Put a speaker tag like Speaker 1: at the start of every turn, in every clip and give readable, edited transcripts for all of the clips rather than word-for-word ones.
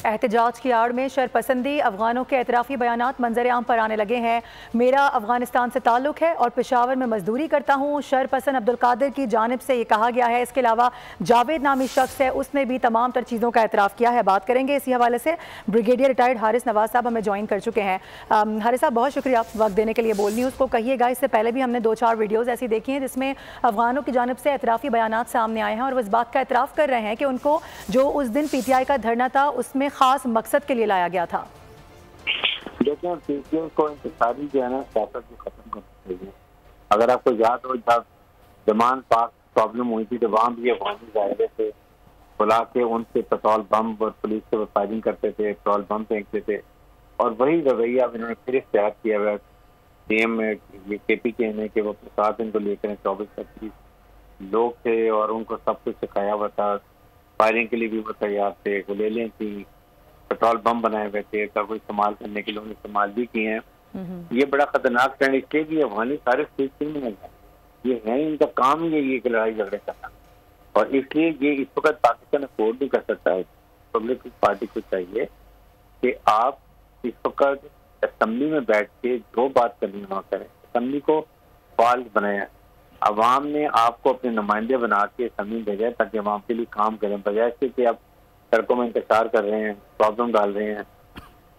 Speaker 1: एहतजाज की आड़ में शरपसंदी, अफगानों के एतराफ़ी बयानात मंजर आम पर आने लगे हैं। मेरा अफगानिस्तान से ताल्लुक है और पेशावर में मजदूरी करता हूँ, शरपसंद अब्दुल कादिर की जानिब से ये कहा गया है। इसके अलावा जावेद नामी शख्स है, उसने भी तमाम तर चीज़ों का एतराफ़ किया है। बात करेंगे इसी हवाले से। ब्रिगेडियर रिटायर्ड हारिस नवाज साहब हमें ज्वाइन कर चुके हैं। हारिस साहब, बहुत शुक्रिया वक्त देने के लिए। बोल न्यूज़ को कहिएगा, इससे पहले भी हमने 2-4 वीडियोज़ ऐसी देखी हैं जिसमें अफगानों की जानिब से एतराफ़ी बयानात सामने आए हैं और वो इस बात का एतराफ़ कर रहे हैं कि उनको जो उस दिन PTI का धरना था उसमें खास मकसद के लिए लाया गया था।
Speaker 2: लेकिन पीटीआई को इंतसारी जो है ना सियासत को खत्म करनी चाहिए। अगर आपको याद हो जब जमान पाक प्रॉब्लम हुई थी तो वहाँ भी अफगानी जाहिर से बुला के उनसे पेट्रोल बम और पुलिस से फायरिंग करते थे, पेट्रोल बम फेंकते थे और वही रवैया इन्होंने फिर इख्तियार किया हुआ CM KPK ने कि वो प्रसाद इनको लेकर 24-25 लोग थे और उनको सब कुछ सिखाया हुआ था। फायरिंग के लिए भी वो तैयार थे, गुलेलें थी, पेट्रोल बम बनाए हुए थे, सबको इस्तेमाल करने के लिए उन्होंने इस्तेमाल भी किए हैं। ये बड़ा खतरनाक ट्रेंड इसलिए भी अफगानी सारे स्टेट में है, ये है इनका काम ही है ये लड़ाई झगड़े करना और इसलिए ये इस वक्त पाकिस्तान अफोर्ड नहीं कर सकता है। पब्लिक पार्टी को चाहिए कि आप इस वक्त असेंबली में बैठ के जो बात करनी वहाँ करें, असेंबली को फाल बनाया, अवाम ने आपको अपने नुमाइंदे बना के असेंबली भेजा ताकि अवाम के लिए काम करें, बजाय से कि आप सड़कों में इंतजार कर रहे हैं, प्रॉब्लम डाल रहे हैं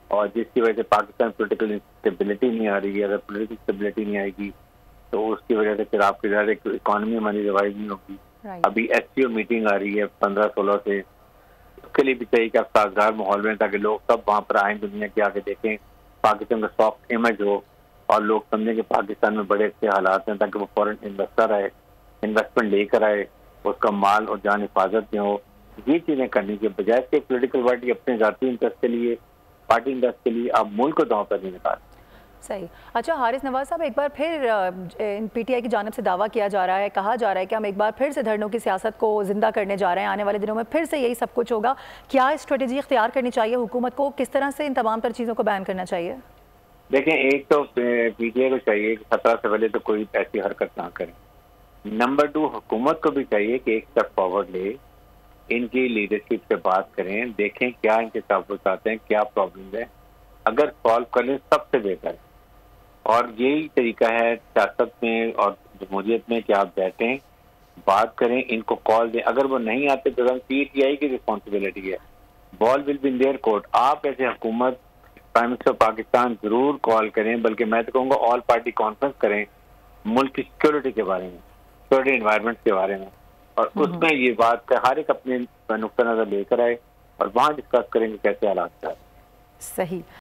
Speaker 2: और जिसकी वजह से पाकिस्तान पोलिटिकल स्टेबिलिटी नहीं आ रही है। अगर पोलिटिकल स्टेबिलिटी नहीं आएगी तो उसकी वजह से फिर आपकी इकॉनमी हमारी रिवाइव नहीं होगी। अभी SCO मीटिंग आ रही है 15-16 से, उसके लिए भी चाहिए कि आप साजगार माहौल में ताकि लोग सब वहाँ पर आए, दुनिया के आगे देखें, पाकिस्तान का सॉफ्ट इमेज हो और लोग समझें कि पाकिस्तान में बड़े अच्छे हालात हैं ताकि वो फॉरेन इन्वेस्टर आए, इन्वेस्टमेंट लेकर आए, उसका माल और जान हिफाजत में हो। ये चीजें करने के बजाय से पॉलिटिकल पार्टी अपने जाती इंटरेस्ट के लिए, पार्टी इंटरेस्ट के लिए आप मुल्क को दांव पर नहीं निकाल।
Speaker 1: सही। अच्छा हारिस नवाज साहब, एक बार फिर PTI की जानिब से दावा किया जा रहा है, कहा जा रहा है कि हम एक बार फिर से धरनों की सियासत को जिंदा करने जा रहे हैं, आने वाले दिनों में फिर से यही सब कुछ होगा। क्या स्ट्रेटेजी इख्तियार करनी चाहिए हुकूमत को, किस तरह से इन तमाम तर चीज़ों को बैन करना चाहिए?
Speaker 2: देखें, एक तो PTI को चाहिए कि 17 से पहले तो कोई ऐसी हरकत ना करें। नंबर 2, हुकूमत को भी चाहिए कि एक स्टेप फॉरवर्ड ले, इनकी लीडरशिप से बात करें, देखें क्या इनके ताबूत आते हैं, क्या प्रॉब्लम है, अगर सॉल्व कर लें सबसे बेहतर है। और यही तरीका है सियासत में और जमहूरियत में कि आप बैठें, बात करें, इनको कॉल दें। अगर वो नहीं आते तो PTI की रिस्पॉन्सिबिलिटी है, ball will be in their court. आप ऐसे हुकूमत, प्राइम मिनिस्टर पाकिस्तान जरूर कॉल करें, बल्कि मैं तो कहूँगा ऑल पार्टी कॉन्फ्रेंस करें मुल्क की सिक्योरिटी के बारे में, सिक्योरिटी एनवायरनमेंट के बारे में, और उसमें ये बात का हर एक अपने नुक्ता नजर लेकर आए और वहाँ डिस्कस करेंगे कैसे हालात है।
Speaker 1: सही।